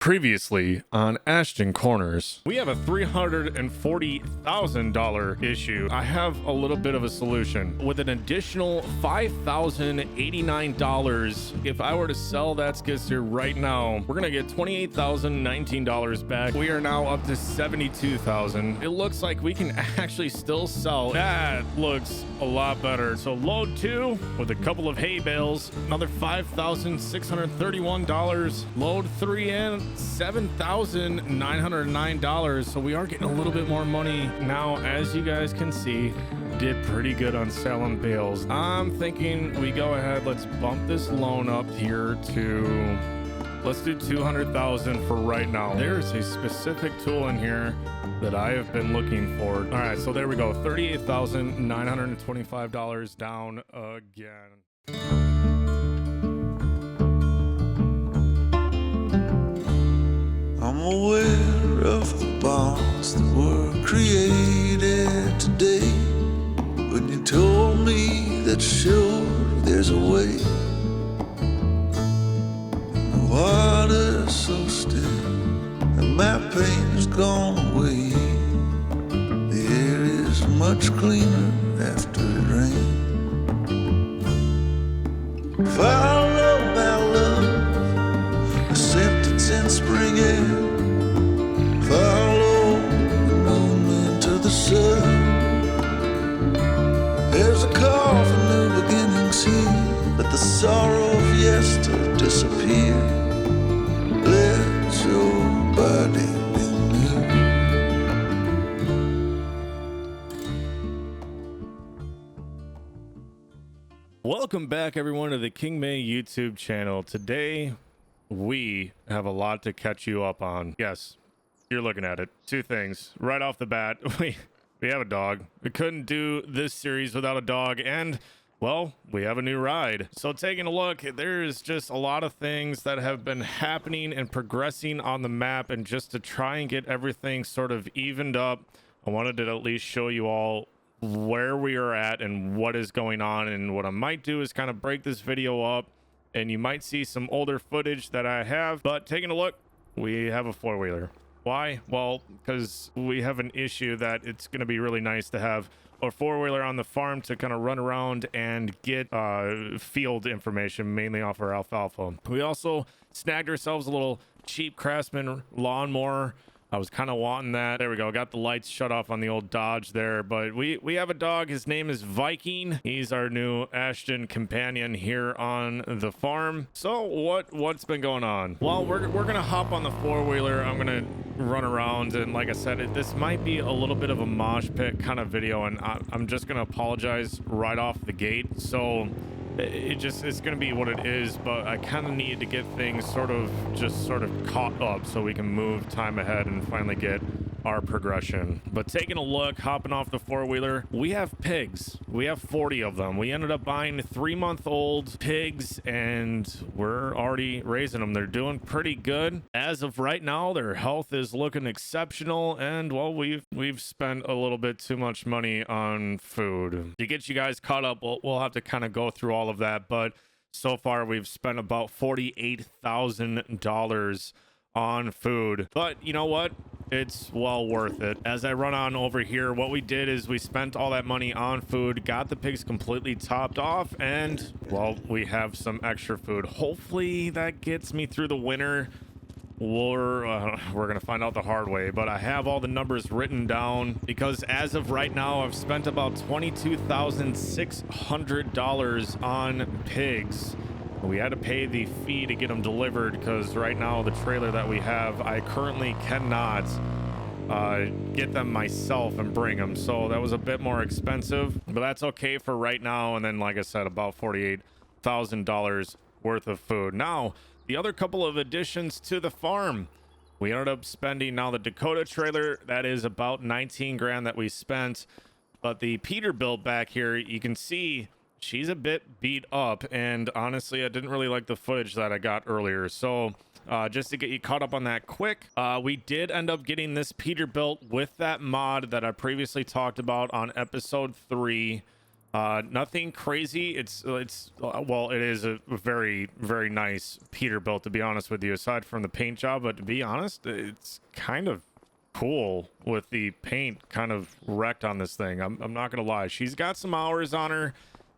Previously on Ashton Corners, we have a $340,000 issue. I have a little bit of a solution. With an additional $5,089, if I were to sell that skid steer right now, we're gonna get $28,019 back. We are now up to $72,000. It looks like we can actually still sell. That looks a lot better. So load 2 with a couple of hay bales, another $5,631. Load 3 in, $7,909. So we are getting a little bit more money now. As you guys can see, did pretty good on selling bales. I'm thinking we go ahead, let's bump this loan up here to, let's do 200,000 for right now. There's a specific tool in here that I have been looking for. All right, so there we go, $38,925 down again. I'm aware of the bonds that were created today. When you told me that sure there's a way. The water's so still and my pain has gone away. The air is much cleaner after it rained. Follow my love, the scent that's in spring air. Follow the moon into the sun. There's a call for new beginnings here. Let the sorrow of yester disappear. Let your body be new. Welcome back, everyone, to the King May YouTube channel. Today, we have a lot to catch you up on. Yes, you're looking at it. Two things. Right off the bat, we have a dog. We couldn't do this series without a dog, and, well, we have a new ride. So taking a look, there's just a lot of things that have been happening and progressing on the map, and just to try and get everything sort of evened up, I wanted to at least show you all where we are at and what is going on. And what I might do is kind of break this video up, and you might see some older footage that I have. But taking a look, we have a four-wheeler. Why? Well, because we have an issue that it's going to be really nice to have a four-wheeler on the farm to kind of run around and get field information, mainly off our alfalfa. We also snagged ourselves a little cheap Craftsman lawnmower. I was kind of wanting that. There we go. Got the lights shut off on the old Dodge there. But we have a dog. His name is Viking. He's our new Ashton companion here on the farm. So what's been going on? Well, we're gonna hop on the four-wheeler. I'm gonna run around, and like I said, this might be a little bit of a mosh pit kind of video, and I'm just gonna apologize right off the gate. So it's gonna be what it is, but I kind of need to get things sort of caught up so we can move time ahead and finally get our progression. But taking a look, hopping off the four-wheeler, we have pigs. We have 40 of them. We ended up buying 3-month-old pigs, and we're already raising them. They're doing pretty good as of right now. Their health is looking exceptional, and well, we've spent a little bit too much money on food. To get you guys caught up, we'll have to kind of go through all of that, but so far we've spent about $48,000 on food. But you know what? It's well worth it. As I run on over here, what we did is we spent all that money on food, got the pigs completely topped off, and well, we have some extra food. Hopefully that gets me through the winter. We're gonna find out the hard way, but I have all the numbers written down because as of right now, I've spent about $22,600 on pigs. We had to pay the fee to get them delivered because right now the trailer that we have, I currently cannot get them myself and bring them. So that was a bit more expensive, but that's okay for right now. And then, like I said, about $48,000 worth of food. Now, the other couple of additions to the farm, we ended up spending, now the Dakota trailer, that is about 19 grand that we spent. But the Peterbilt back here, you can see she's a bit beat up, and honestly, I didn't really like the footage that I got earlier. So just to get you caught up on that quick, we did end up getting this Peterbilt with that mod that I previously talked about on episode 3. Nothing crazy. Well, it is a very, very nice Peterbilt, to be honest with you, aside from the paint job. But to be honest, it's kind of cool with the paint kind of wrecked on this thing. I'm not gonna lie. She's got some hours on her.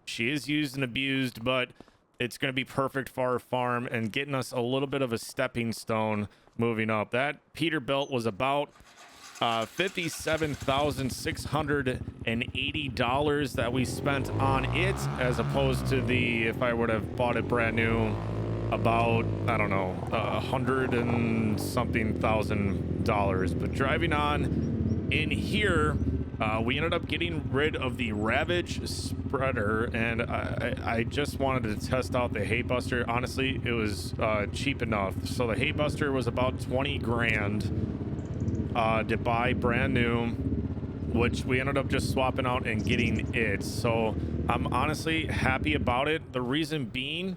She is used and abused, but it's gonna be perfect for our farm and getting us a little bit of a stepping stone moving up. That Peterbilt was about $57,680 that we spent on it, as opposed to the, if I would have bought it brand new, about, I don't know, $100 and something thousand. But driving on in here, we ended up getting rid of the Ravage spreader, and I just wanted to test out the hay buster. Honestly, it was cheap enough. So the hay buster was about 20 grand to buy brand new, which we ended up just swapping out and getting it. So I'm honestly happy about it. The reason being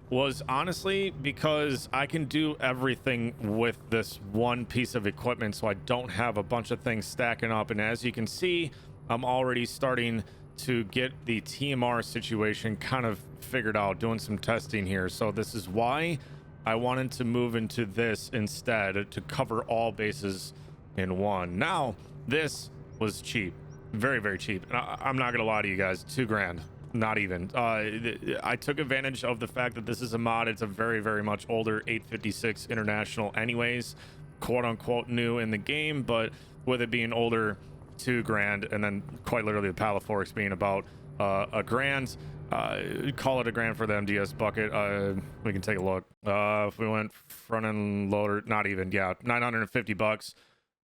was honestly because I can do everything with this one piece of equipment, so I don't have a bunch of things stacking up. And as you can see, I'm already starting to get the TMR situation kind of figured out, doing some testing here. So this is why I wanted to move into this instead, to cover all bases in one. Now, this was cheap, very, very cheap. And I'm not gonna lie to you guys, 2 grand, not even. I took advantage of the fact that this is a mod. It's a very, very much older 856 International anyways, quote unquote new in the game, but with it being older, 2 grand, and then quite literally the Palaforix being about a grand. Call it a grand for the MDS bucket. We can take a look. If we went front end loader, not even, yeah, 950 bucks.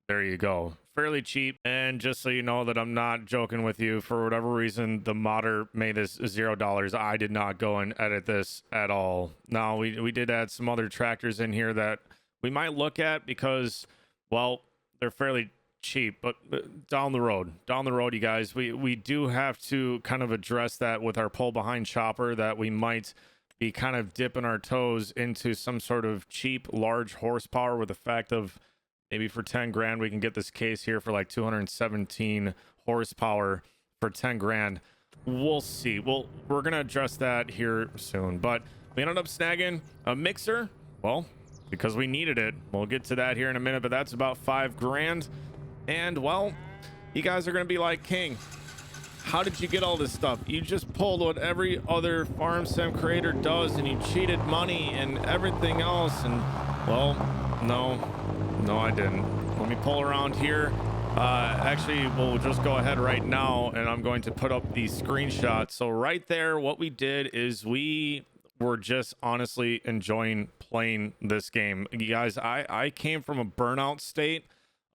There you go. Fairly cheap. And just so you know that I'm not joking with you, for whatever reason, the modder made this $0. I did not go and edit this at all. Now, we did add some other tractors in here that we might look at because, well, they're fairly cheap, but down the road, you guys, we do have to kind of address that with our pull behind chopper, that we might be kind of dipping our toes into some sort of cheap large horsepower, with the fact of maybe for 10 grand we can get this case here for like 217 horsepower for 10 grand. We'll see. We're gonna address that here soon. But we ended up snagging a mixer, well, because we needed it. We'll get to that here in a minute, but that's about 5 grand. And, well, you guys are going to be like, King, how did you get all this stuff? You just pulled what every other farm sim creator does, and you cheated money and everything else. And, well, no, I didn't. Let me pull around here. Actually, we'll just go ahead right now, and I'm going to put up the screenshot. So right there, what we did is we were just honestly enjoying playing this game. You guys, I came from a burnout state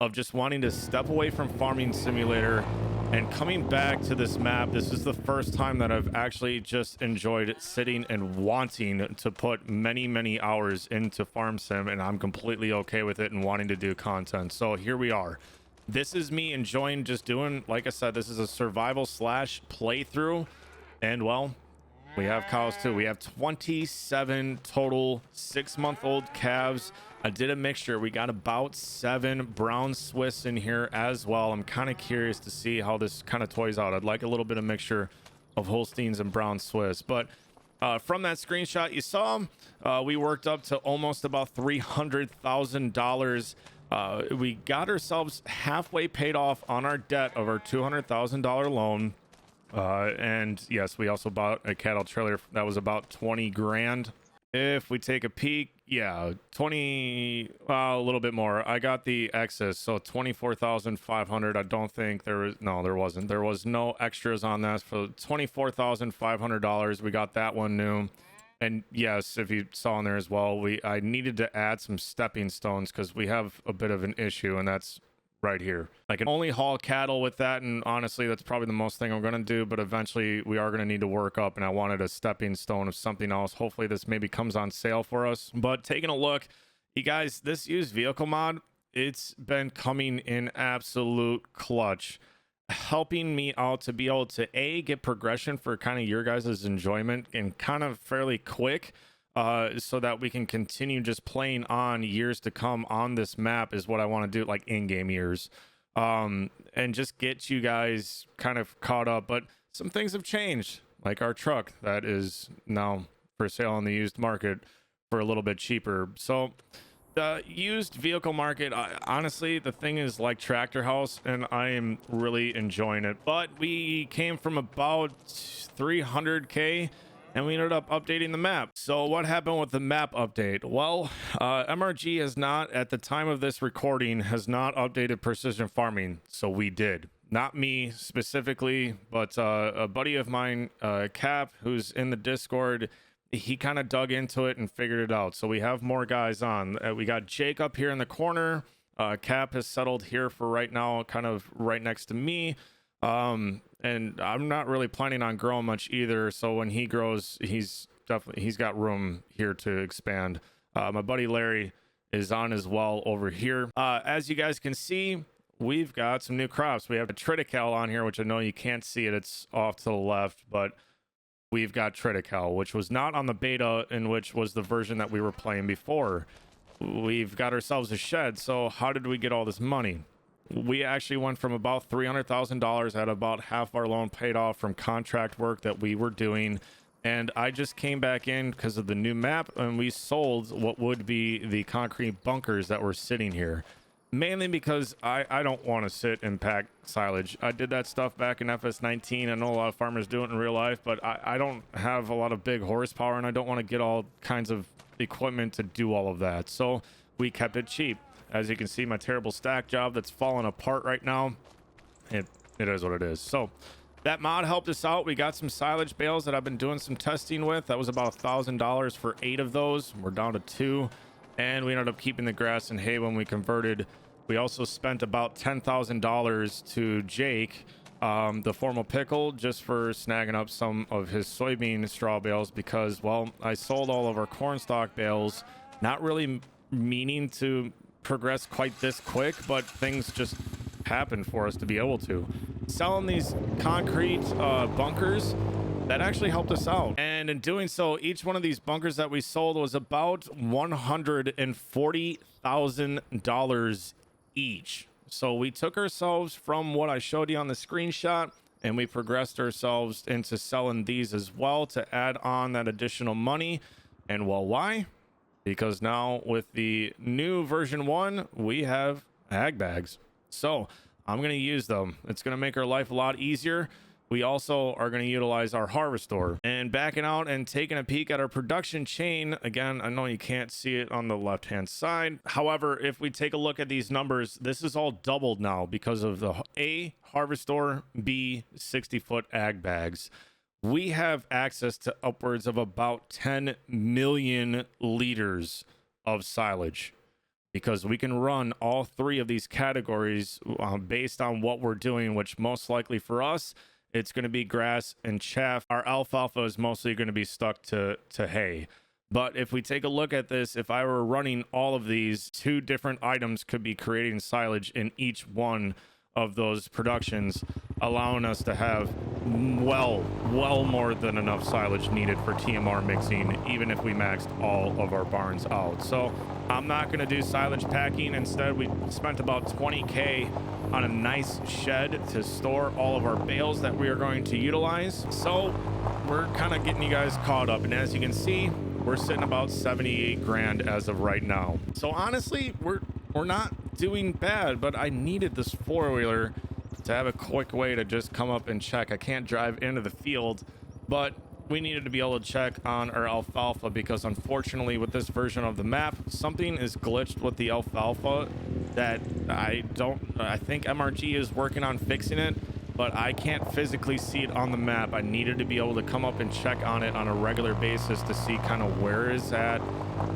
of just wanting to step away from Farming Simulator and coming back to this map. This is the first time that I've actually just enjoyed sitting and wanting to put many hours into Farm Sim, and I'm completely okay with it and wanting to do content. So here we are. This is me enjoying just doing, like I said, this is a survival slash playthrough. And, well, we have cows too. We have 27 total 6-month-old calves. I did a mixture. We got about 7 brown Swiss in here as well. I'm kind of curious to see how this kind of toys out. I'd like a little bit of mixture of Holsteins and brown Swiss. But from that screenshot you saw, we worked up to almost about $300,000. We got ourselves halfway paid off on our debt of our $200,000 loan. And yes, we also bought a cattle trailer that was about 20 grand. If we take a peek, yeah, 20, a little bit more. I got the excess, so 24,500. I don't think there was, no, there wasn't. There was no extras on that. For $24,500, we got that one new. And yes, if you saw in there as well, I needed to add some stepping stones because we have a bit of an issue, and that's right here. I can only haul cattle with that, and honestly that's probably the most thing I'm going to do, but eventually we are going to need to work up, and I wanted a stepping stone of something else. Hopefully this maybe comes on sale for us. But taking a look, you guys, this used vehicle mod, it's been coming in absolute clutch, helping me out to be able to get progression for kind of your guys' enjoyment and kind of fairly quick, so that we can continue just playing on years to come on this map is what I want to do, like in-game years, and just get you guys kind of caught up. But some things have changed, like our truck that is now for sale on the used market for a little bit cheaper. So the used vehicle market, honestly, the thing is like Tractor House, and I am really enjoying it. But we came from about 300K and we ended up updating the map. So what happened with the map update? Well, MRG has not, at the time of this recording, has not updated precision farming. So we did. Not me specifically, but a buddy of mine, Cap, who's in the Discord, he kind of dug into it and figured it out. So we have more guys on. We got Jake up here in the corner. Cap has settled here for right now, kind of right next to me. And I'm not really planning on growing much either. So when he grows, he's got room here to expand. My buddy Larry is on as well over here. As you guys can see, we've got some new crops. We have a triticale on here, which I know you can't see it. It's off to the left, but we've got triticale, which was not on the beta, in which was the version that we were playing before. We've got ourselves a shed. So how did we get all this money? We actually went from about $300,000 at about half our loan paid off from contract work that we were doing. And I just came back in because of the new map, and we sold what would be the concrete bunkers that were sitting here. Mainly because I don't want to sit and pack silage. I did that stuff back in FS19. I know a lot of farmers do it in real life, but I don't have a lot of big horsepower, and I don't want to get all kinds of equipment to do all of that. So we kept it cheap. As you can see, my terrible stack job that's falling apart right now, it is what it is. So that mod helped us out. We got some silage bales that I've been doing some testing with. That was about $1,000 for 8 of those. We're down to 2, and we ended up keeping the grass and hay when we converted. We also spent about $10,000 to Jake, the formal pickle, just for snagging up some of his soybean straw bales because, well, I sold all of our corn stalk bales, not really meaning to progress quite this quick, but things just happened for us to be able to. Selling these concrete bunkers, that actually helped us out. And in doing so, each one of these bunkers that we sold was about $140,000 each. So we took ourselves from what I showed you on the screenshot, and we progressed ourselves into selling these as well to add on that additional money. And well, why? Because now with the new version 1, we have ag bags. So I'm going to use them. It's going to make our life a lot easier. We also are going to utilize our harvestor. And backing out and taking a peek at our production chain, again, I know you can't see it on the left hand side. However, if we take a look at these numbers, this is all doubled now because of the A, harvestor, B, 60-foot ag bags. We have access to upwards of about 10 million liters of silage because we can run all 3 of these categories based on what we're doing, which most likely for us, it's going to be grass and chaff. Our alfalfa is mostly going to be stuck to hay. But if we take a look at this, if I were running all of these, 2 different items could be creating silage in each one of those productions, allowing us to have well more than enough silage needed for TMR mixing, even if we maxed all of our barns out. So I'm not going to do silage packing. Instead, we spent about 20K on a nice shed to store all of our bales that we are going to utilize. So we're kind of getting you guys caught up, and as you can see, we're sitting about 78 grand as of right now. So honestly, we're not doing bad, but I needed this 4-wheeler to have a quick way to just come up and check. I can't drive into the field, but we needed to be able to check on our alfalfa because unfortunately with this version of the map, something is glitched with the alfalfa that I think MRG is working on fixing it, but I can't physically see it on the map. I needed to be able to come up and check on it on a regular basis to see kind of where it's at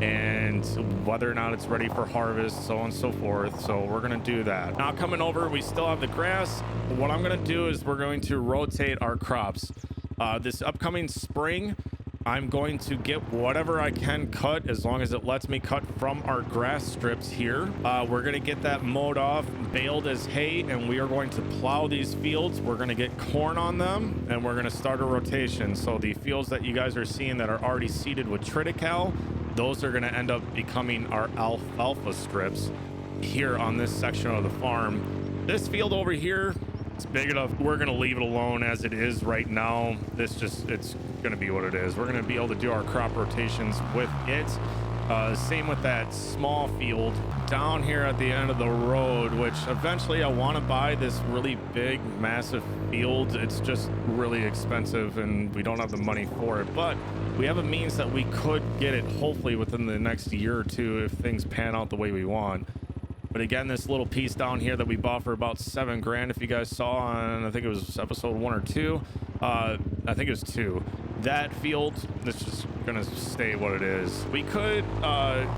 and whether or not it's ready for harvest, so on and so forth. So we're going to do that. Now coming over, we still have the grass. What I'm going to do is we're going to rotate our crops. This upcoming spring, I'm going to get whatever I can cut as long as it lets me cut from our grass strips here. We're going to get that mowed off, baled as hay, and we are going to plow these fields. We're going to get corn on them, and we're going to start a rotation. So the fields that you guys are seeing that are already seeded with triticale, those are going to end up becoming our alfalfa strips here on this section of the farm. This field over here, It's big enough. We're going to leave it alone as it is right now. It's going to be what it is. We're going to be able to do our crop rotations with it. Same with that small field down here at the end of the road, which eventually I want to buy this really big, massive field. It's just really expensive and we don't have the money for it, but we have a means that we could get it hopefully within the next year or two if things pan out the way we want. But again, this little piece down here that we bought for about $7 grand, if you guys saw on, I think it was episode 1 or 2, I think it was 2. That field, it's just gonna stay what it is. We could,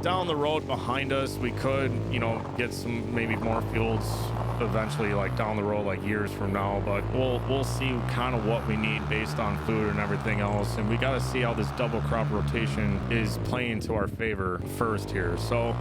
down the road behind us, we could, you know, get some maybe more fields eventually, like down the road, like years from now. But we'll see kind of what we need based on food and everything else. And we got to see how this double crop rotation is playing to our favor first here. So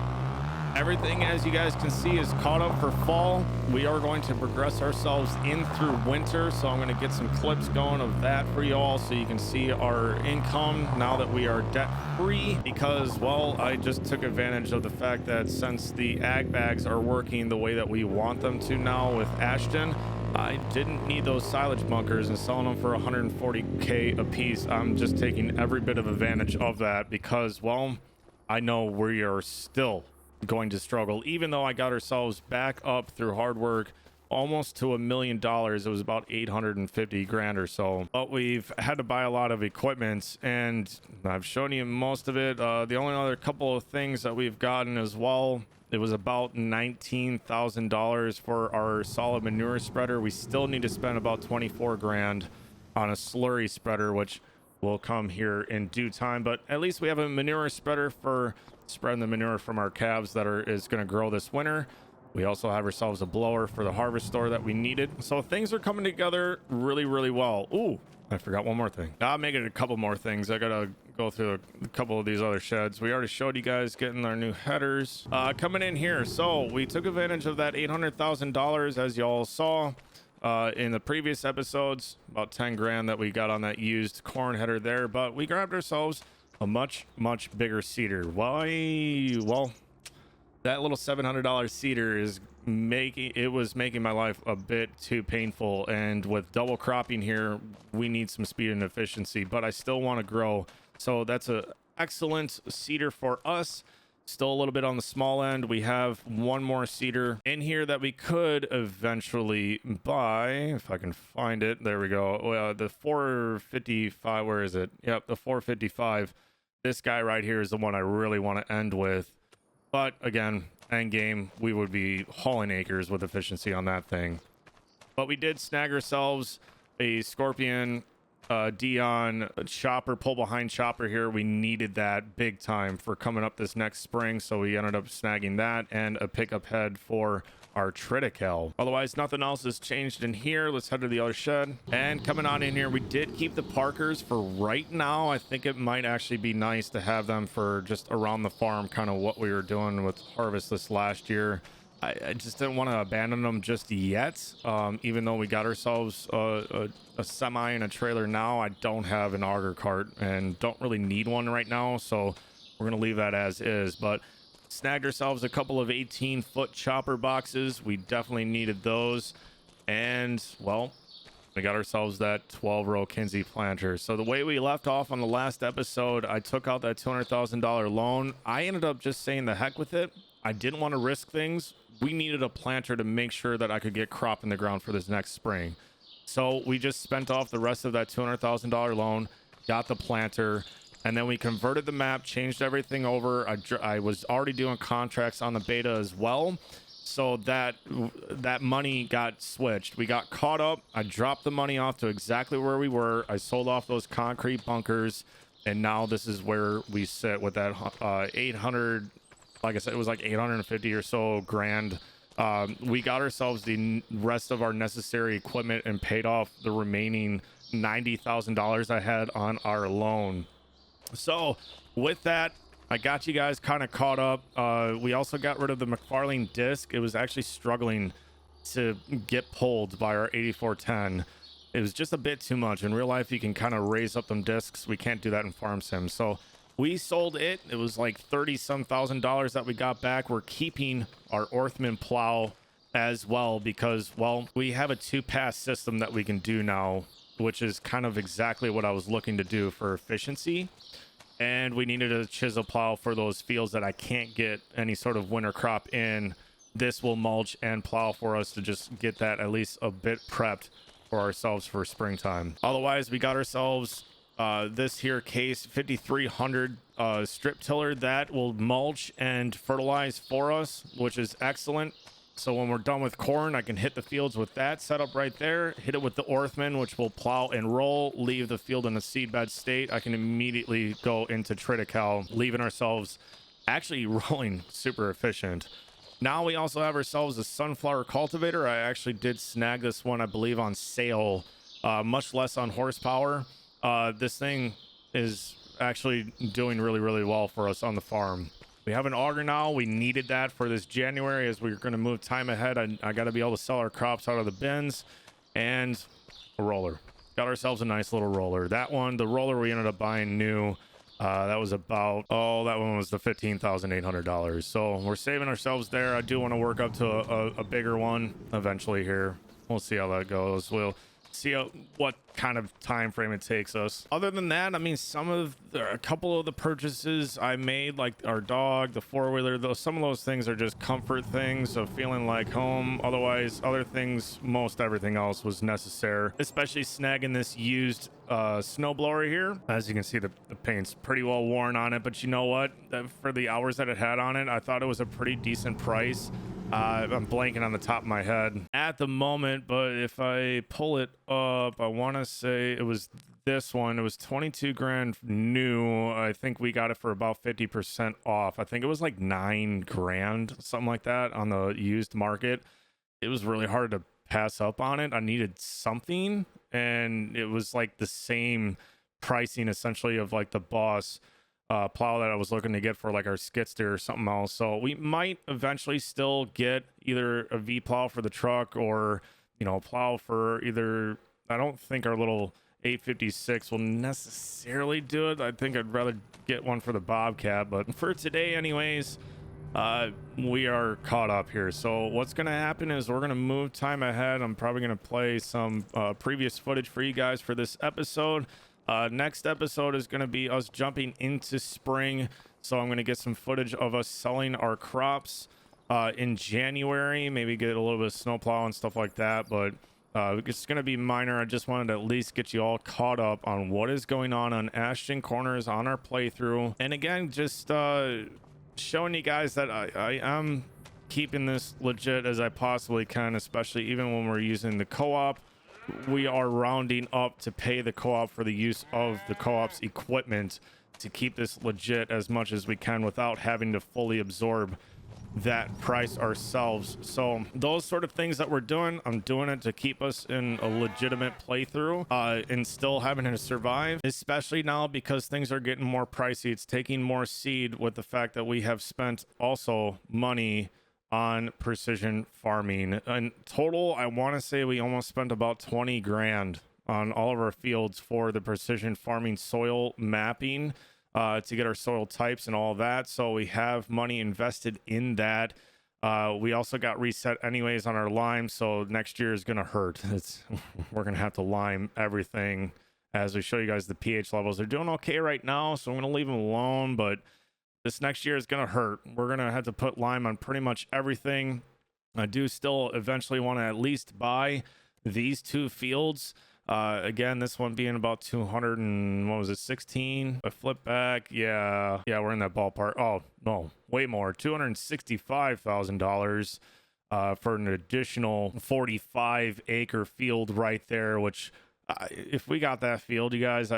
everything, as you guys can see, is caught up for fall. We are going to progress ourselves in through winter, so I'm going to get some clips going of that for you all so you can see our income now that we are debt free, because, well, I just took advantage of the fact that since the ag bags are working the way that we want them to now with Ashton, I didn't need those silage bunkers and selling them for 140K a piece. I'm just taking every bit of advantage of that because, well, I know we are still going to struggle. Even though I got ourselves back up through hard work almost to $1 million, it was about 850 grand or so, but we've had to buy a lot of equipment and I've shown you most of it. The only other couple of things that we've gotten as well, it was about $19,000 for our solid manure spreader. We still need to spend about 24 grand on a slurry spreader, which will come here in due time, but at least we have a manure spreader for spreading the manure from our calves that is going to grow this winter. We also have ourselves a blower for the harvest store that we needed. So things are coming together really, really well. Ooh, I forgot one more thing. I'll make it a couple more things. I gotta go through a couple of these other sheds. We already showed you guys getting our new headers coming in here. So we took advantage of that $800,000 as y'all saw in the previous episodes, about 10 grand that we got on that used corn header there, but we grabbed ourselves a much bigger seeder. Why? Well, that little $700 seeder is making my life a bit too painful, and with double cropping here we need some speed and efficiency, but I still want to grow, so that's a excellent seeder for us. Still a little bit on the small end. We have one more seeder in here that we could eventually buy if I can find it. There we go. The 455, where is it? Yep, the 455. This guy right here is the one I really want to end with, but again, end game, we would be hauling acres with efficiency on that thing. But we did snag ourselves a Scorpion Dion chopper, pull behind chopper here. We needed that big time for coming up this next spring, so we ended up snagging that and a pickup head for our Triticale. Otherwise, nothing else has changed in here. Let's head to the other shed. And coming on in here, we did keep the Parkers for right now. I think it might actually be nice to have them for just around the farm, kind of what we were doing with harvest this last year. I just didn't want to abandon them just yet. Even though we got ourselves a semi and a trailer now, I don't have an auger cart and don't really need one right now, so we're gonna leave that as is. But snagged ourselves a couple of 18-foot chopper boxes. We definitely needed those, and well, we got ourselves that 12-row Kinsey planter. So the way we left off on the last episode, I took out that $200,000 loan. I ended up just saying the heck with it. I didn't want to risk things. We needed a planter to make sure that I could get crop in the ground for this next spring. So we just spent off the rest of that $200,000 loan, got the planter, and then we converted the map, changed everything over. I was already doing contracts on the beta as well, so that money got switched. We got caught up. I dropped the money off to exactly where we were. I sold off those concrete bunkers, and now this is where we sit with that 800, like I said, it was like 850 or so grand. We got ourselves the rest of our necessary equipment and paid off the remaining $90,000 I had on our loan. So with that, I got you guys kind of caught up. We also got rid of the McFarlane disc. It was actually struggling to get pulled by our 8410. It was just a bit too much. In real life, you can kind of raise up them discs. We can't do that in farm sim. So we sold it. It was like $30-some thousand that we got back. We're keeping our Orthman plow as well, because, well, we have a 2-pass system that we can do now, which is kind of exactly what I was looking to do for efficiency. And we needed a chisel plow for those fields that I can't get any sort of winter crop in. This will mulch and plow for us to just get that at least a bit prepped for ourselves for springtime. Otherwise, we got ourselves this here case 5300 strip tiller that will mulch and fertilize for us, which is excellent. So when we're done with corn, I can hit the fields with that setup right there, hit it with the Orthman, which will plow and roll, leave the field in a seedbed state. I can immediately go into Triticale, leaving ourselves actually rolling super efficient. Now we also have ourselves a sunflower cultivator. I actually did snag this one, I believe, on sale, much less on horsepower. This thing is actually doing really, really well for us on the farm. We have an auger now. We needed that for this January as we're going to move time ahead. I got to be able to sell our crops out of the bins, and a roller. Got ourselves a nice little roller. That one, the roller we ended up buying new. That was about, that one was the $15,800. So we're saving ourselves there. I do want to work up to a bigger one eventually here. We'll see how that goes. We'll see what kind of time frame it takes us. Other than that, I mean, a couple of the purchases I made, like our dog, the four-wheeler, some of those things are just comfort things of feeling like home. Otherwise, other things, most everything else was necessary, especially snagging this used snowblower here. As you can see, the paint's pretty well worn on it, but you know what, for the hours that it had on it, I thought it was a pretty decent price. I'm blanking on the top of my head at the moment, but if I pull it up, I want to say it was this one. It was 22 grand new. I think we got it for about 50% off. I think it was like 9 grand, something like that, on the used market. It was really hard to pass up on it. I needed something, and it was like the same pricing essentially of like the Boss plow that I was looking to get for like our skid steer or something else. So we might eventually still get either a V plow for the truck, or, you know, a plow for either, I don't think our little 856 will necessarily do it. I think I'd rather get one for the Bobcat, but for today anyways, we are caught up here. So what's going to happen is we're going to move time ahead. I'm probably going to play some previous footage for you guys for this episode. Next episode is going to be us jumping into spring, so I'm going to get some footage of us selling our crops in January, maybe get a little bit of snowplow and stuff like that, but it's going to be minor. I just wanted to at least get you all caught up on what is going on Ashton Corners on our playthrough, and again, just showing you guys that I am keeping this legit as I possibly can, especially even when we're using the co-op. We are rounding up to pay the co-op for the use of the co-op's equipment to keep this legit as much as we can without having to fully absorb that price ourselves. So those sort of things that we're doing, I'm doing it to keep us in a legitimate playthrough and still having to survive, especially now because things are getting more pricey. It's taking more seed with the fact that we have spent also money on precision farming. In total, I want to say we almost spent about 20 grand on all of our fields for the precision farming soil mapping to get our soil types and all that. So we have money invested in that. We also got reset anyways on our lime, so next year is gonna hurt. We're gonna have to lime everything as we show you guys the pH levels. They're doing okay right now, so I'm gonna leave them alone, but this next year is going to hurt. We're going to have to put lime on pretty much everything. I do still eventually want to at least buy these 2 fields. Again, this one being about 200 and what was it, 16? I flip back. Yeah, we're in that ballpark. Oh, no, way more. $265,000 for an additional 45 acre field right there, which if we got that field, you guys,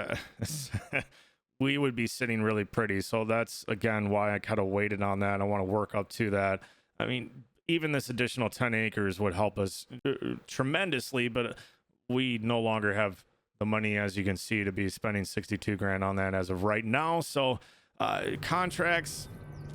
we would be sitting really pretty. So that's again why I kind of waited on that. I want to work up to that. I mean, even this additional 10 acres would help us tremendously, but we no longer have the money, as you can see, to be spending 62 grand on that as of right now. So contracts,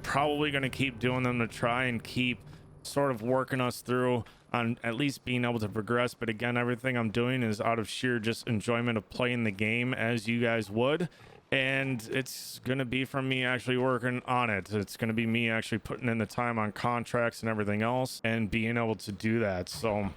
probably going to keep doing them to try and keep sort of working us through on at least being able to progress. But again, everything I'm doing is out of sheer just enjoyment of playing the game as you guys would. and it's gonna be from me actually working on it. It's gonna be me actually putting in the time on contracts and everything else and being able to do that. So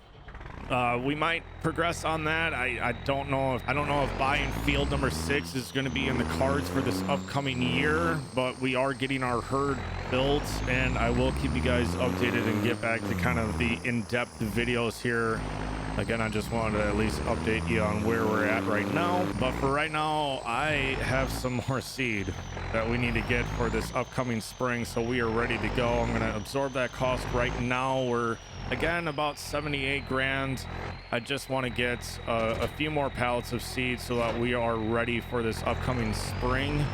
we might progress on that. I don't know if buying field number 6 is going to be in the cards for this upcoming year, but we are getting our herd built, and I will keep you guys updated and get back to kind of the in-depth videos here. Again, I just wanted to at least update you on where we're at right now. But for right now, I have some more seed that we need to get for this upcoming spring, so we are ready to go. I'm going to absorb that cost right now. We're again about 78 grand. I just want to get a few more pallets of seed so that we are ready for this upcoming spring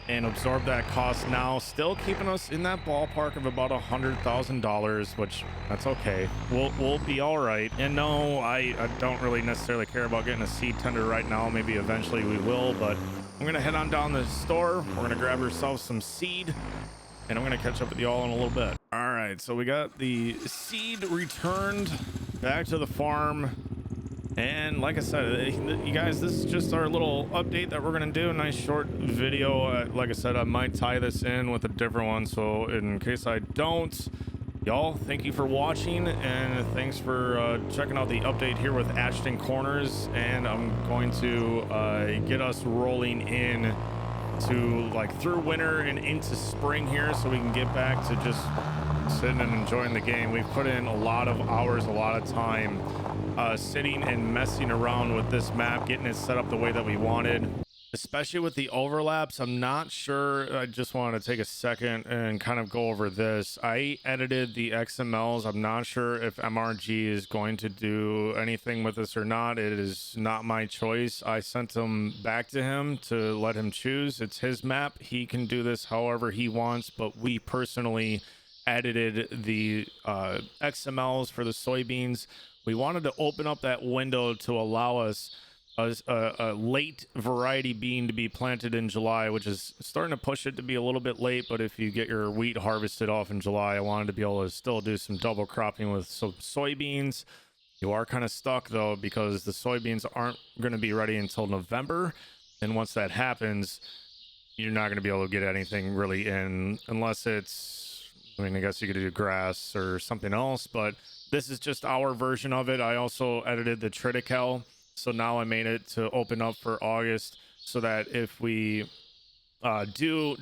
and absorb that cost now, still keeping us in that ballpark of about $100,000, which that's okay. We'll be all right. And no, I don't really necessarily care about getting a seed tender right now. Maybe eventually we will, but I'm gonna head on down to the store. We're gonna grab ourselves some seed, and I'm gonna catch up with y'all in a little bit. All right, so we got the seed returned back to the farm. And like I said, you guys, this is just our little update that we're gonna do, a nice short video. Like I said, I might tie this in with a different one, so in case I don't, y'all, thank you for watching, and thanks for checking out the update here with Ashton Corners. And I'm going to get us rolling in to like through winter and into spring here, so we can get back to just sitting and enjoying the game. We've put in a lot of hours, a lot of time sitting and messing around with this map, getting it set up the way that we wanted, especially with the overlaps. I'm not sure. I just wanted to take a second and kind of go over this. I edited the XMLs. I'm not sure if MRG is going to do anything with this or not. It is not my choice. I sent them back to him to let him choose. It's his map. He can do this however he wants, but we personally edited the XMLs for the soybeans. We wanted to open up that window to allow us a late variety bean to be planted in July, which is starting to push it to be a little bit late. But if you get your wheat harvested off in July, I wanted to be able to still do some double cropping with some soybeans. You are kind of stuck though, because the soybeans aren't going to be ready until November. And once that happens, you're not going to be able to get anything really in, unless it's, I mean, I guess you could do grass or something else, but this is just our version of it. I also edited the triticale, so now I made it to open up for August, so that if we do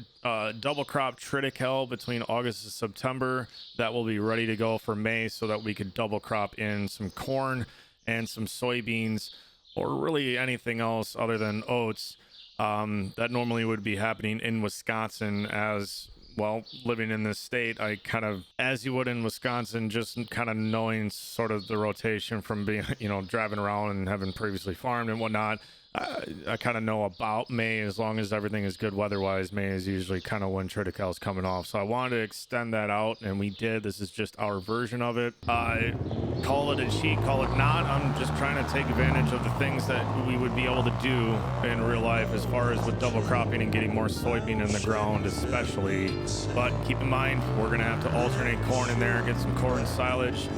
double crop triticale between August and September, that will be ready to go for May, so that we could double crop in some corn and some soybeans, or really anything else other than oats that normally would be happening in Wisconsin. As well, living in this state, I kind of, as you would in Wisconsin, just kind of knowing sort of the rotation from being, you know, driving around and having previously farmed and whatnot, I kind of know about May. As long as everything is good weather-wise, May is usually kind of when triticale is coming off. So I wanted to extend that out, and we did. This is just our version of it. Call it a cheat, call it not. I'm just trying to take advantage of the things that we would be able to do in real life, as far as with double cropping and getting more soybean in the ground especially. But keep in mind, we're going to have to alternate corn in there, get some corn silage.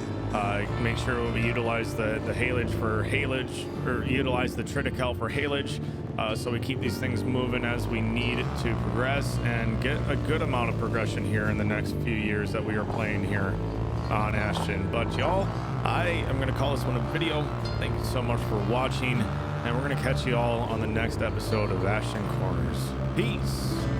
Make sure we utilize the haylage for haylage, or utilize the triticale for haylage, so we keep these things moving as we need to progress and get a good amount of progression here in the next few years that we are playing here on Ashton. But y'all, I am going to call this one a video. Thank you so much for watching, and we're going to catch you all on the next episode of Ashton Corners. Peace.